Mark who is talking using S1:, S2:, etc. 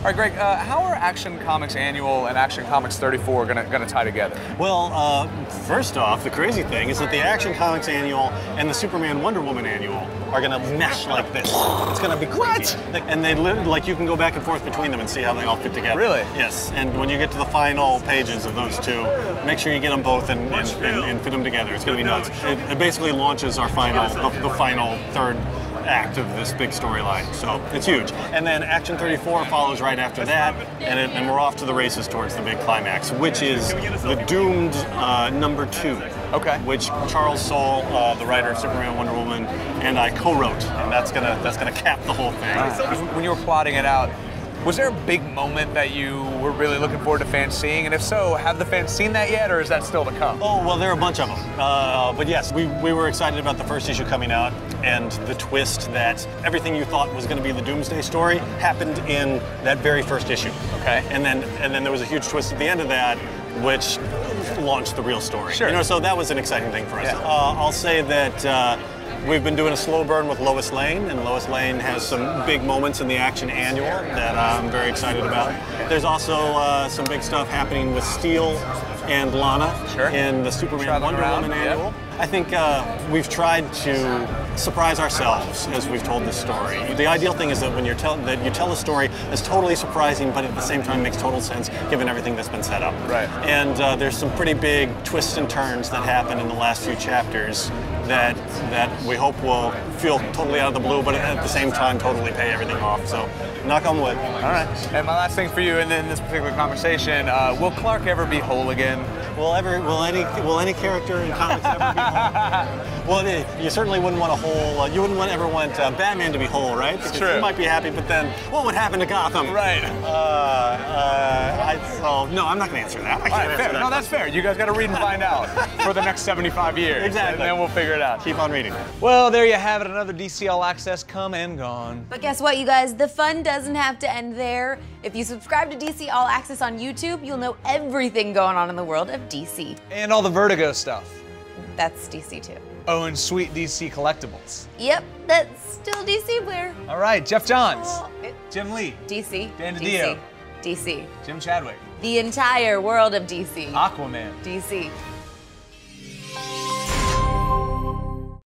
S1: right, Greg, how are Action Comics Annual and Action Comics 34 gonna tie together?
S2: Well, first off, the crazy thing is that the Action Comics Annual and the Superman Wonder Woman Annual are gonna mesh like this. It's gonna be crazy. What? And they like you can go back and forth between them and see how they all fit together.
S1: Really?
S2: Yes. And when you get to the final pages of those two, make sure you get them both and fit them together. It's gonna be nuts. It basically launches our final, the final third act of this big storyline, so it's huge. And then Action 34 follows right after that, and we're off to the races towards the big climax, which is the Doomed #2.
S1: Okay.
S2: Which Charles Soule, the writer of Superman, Wonder Woman, and I co-wrote, and that's gonna cap the whole thing.
S1: When you were plotting it out, was there a big moment that you were really looking forward to fans seeing? And if so, have the fans seen that yet, or is that still to come?
S2: Oh, well, there are a bunch of them. But yes, we were excited about the first issue coming out, and the twist that everything you thought was going to be the Doomsday story happened in that very first issue.
S1: Okay.
S2: And then there was a huge twist at the end of that, which launched the real story.
S1: Sure.
S2: You know, so that was an exciting thing for us.
S1: Yeah.
S2: I'll say that we've been doing a slow burn with Lois Lane, and Lois Lane has some big moments in the Action Annual that I'm very excited about. There's also some big stuff happening with Steel and Lana in the Superman Wonder Woman Annual.
S1: Yep.
S2: I think we've tried to surprise ourselves as we've told this story. The ideal thing is that when you tell a story that's totally surprising, but at the same time makes total sense given everything that's been set up.
S1: Right.
S2: And there's some pretty big twists and turns that happen in the last few chapters that we hope will feel totally out of the blue, but at the same time totally pay everything off. So, knock on wood.
S1: All right. And my last thing for you in this particular conversation: will Clark ever be whole again?
S2: Will any character in comics ever be whole? Well, you certainly wouldn't want a whole. You wouldn't ever want Batman to be whole, right? Because
S1: True.
S2: He might be happy, but then what would happen to Gotham?
S1: Right.
S2: No, I'm not going to answer that. I can't answer
S1: fair.
S2: that.
S1: No, that's fair. You guys got to read and find out for the next 75 years.
S2: Exactly.
S1: And then we'll figure it out.
S2: Keep on reading.
S1: Well, there you have it. Another DC All Access come and gone.
S3: But guess what, you guys? The fun doesn't have to end there. If you subscribe to DC All Access on YouTube, you'll know everything going on in the world of DC.
S1: And all the Vertigo stuff.
S3: That's DC too.
S1: Oh, and sweet DC collectibles.
S3: Yep, that's still DC, Blair.
S1: All right, Jeff Johns, Jim Lee,
S3: DC.
S1: Dan
S3: DC.
S1: DiDio,
S3: DC.
S1: Jim Chadwick,
S3: The entire world of DC.
S1: Aquaman.
S3: DC.